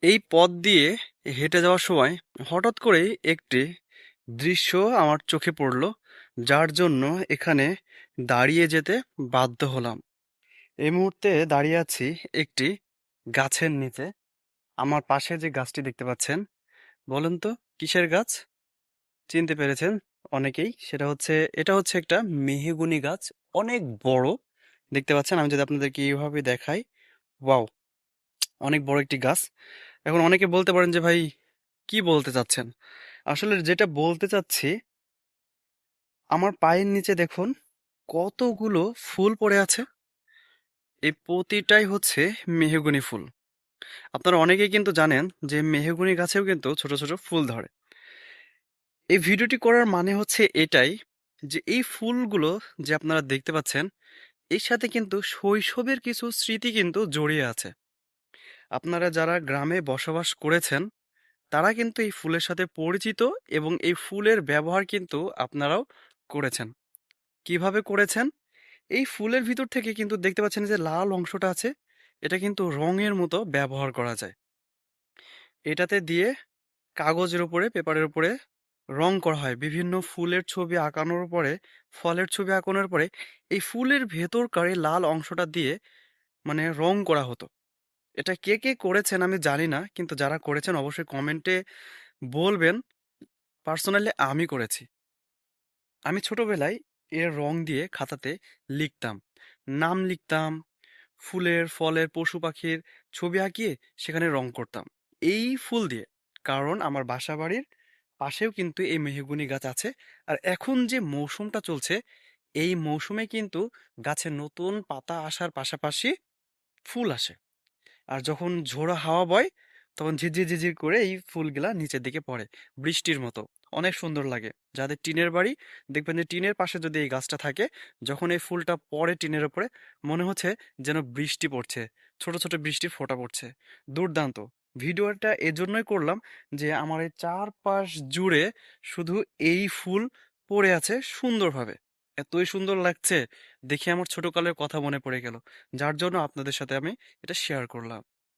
এই পথ দিয়ে হেঁটে যাওয়ার সময় হঠাৎ করেই একটি দৃশ্য আমার চোখে পড়ল, যার জন্য এখানে দাঁড়িয়ে যেতে বাধ্য হলাম। এই মুহূর্তে দাঁড়িয়ে আছি একটি গাছের নিচে। আমার পাশে যে গাছটি দেখতে পাচ্ছেন, বলেন তো কিসের গাছ? চিনতে পেরেছেন অনেকেই। এটা হচ্ছে একটা মেহগনি গাছ। অনেক বড় দেখতে পাচ্ছেন। আমি যদি আপনাদেরকে এইভাবে দেখাই, ওয়াও, অনেক বড় একটি গাছ। এখন অনেকে বলতে পারেন যে ভাই, কি বলতে চাচ্ছেন? আসলে যেটা বলতে চাচ্ছি, আমার পায়ের নিচে দেখুন কতগুলো ফুল পড়ে আছে। এই প্রতিটাই হচ্ছে মেহগনি ফুল। আপনারা অনেকেই কিন্তু জানেন যে মেহগনি গাছেও কিন্তু ছোট ছোট ফুল ধরে। এই ভিডিওটি করার মানে হচ্ছে এটাই, যে এই ফুলগুলো যে আপনারা দেখতে পাচ্ছেন, এর সাথে কিন্তু শৈশবের কিছু স্মৃতি কিন্তু জড়িয়ে আছে। আপনারা যারা গ্রামে বসবাস করেছেন, তারা কিন্তু এই ফুলের সাথে পরিচিত, এবং এই ফুলের ব্যবহার কিন্তু আপনারাও করেছেন। কিভাবে করেছেন? এই ফুলের ভিতর থেকে কিন্তু দেখতে পাচ্ছেন যে লাল অংশটা আছে, এটা কিন্তু রঙের মতো ব্যবহার করা যায়। এটাতে দিয়ে কাগজের উপরে, পেপারের উপরে রং করা হয়। বিভিন্ন ফুলের ছবি আঁকানোর পরে, ফলের ছবি আঁকানোর পরে এই ফুলের ভেতরকার এই লাল অংশটা দিয়ে মানে রং করা হতো। এটা কে কে করেছেন আমি জানি না, কিন্তু যারা করেছেন অবশ্যই কমেন্টে বলবেন। পার্সোনালি আমি করেছি। আমি ছোটবেলায় এর রং দিয়ে খাতাতে লিখতাম, নাম লিখতাম, ফুলের, ফলের, পশু পাখির ছবি আঁকিয়ে সেখানে রং করতাম এই ফুল দিয়ে। কারণ আমার বাসা বাড়ির পাশেও কিন্তু এই মেহগনি গাছ আছে। আর এখন যে মৌসুমটা চলছে, এই মৌসুমে কিন্তু গাছে নতুন পাতা আসার পাশাপাশি ফুল আসে। আর যখন ঝোড়ো হাওয়া বয়, তখন ঝিরঝির ঝিরঝির করে এই ফুলগুলা নিচের দিকে পড়ে বৃষ্টির মতো। অনেক সুন্দর লাগে। যাদের টিনের বাড়ি, দেখবেন যে টিনের পাশে যদি এই গাছটা থাকে, যখন এই ফুলটা পড়ে টিনের উপরে, মনে হচ্ছে যেন বৃষ্টি পড়ছে, ছোট ছোট বৃষ্টির ফোঁটা পড়ছে। দুর্দান্ত। ভিডিওটা এজন্যই করলাম যে আমার এই চারপাশ জুড়ে শুধু এই ফুল পড়ে আছে সুন্দরভাবে। এতই সুন্দর লাগছে, দেখে আমার ছোটকালের কথা মনে পড়ে গেল, যার জন্য আপনাদের সাথে আমি এটা শেয়ার করলাম।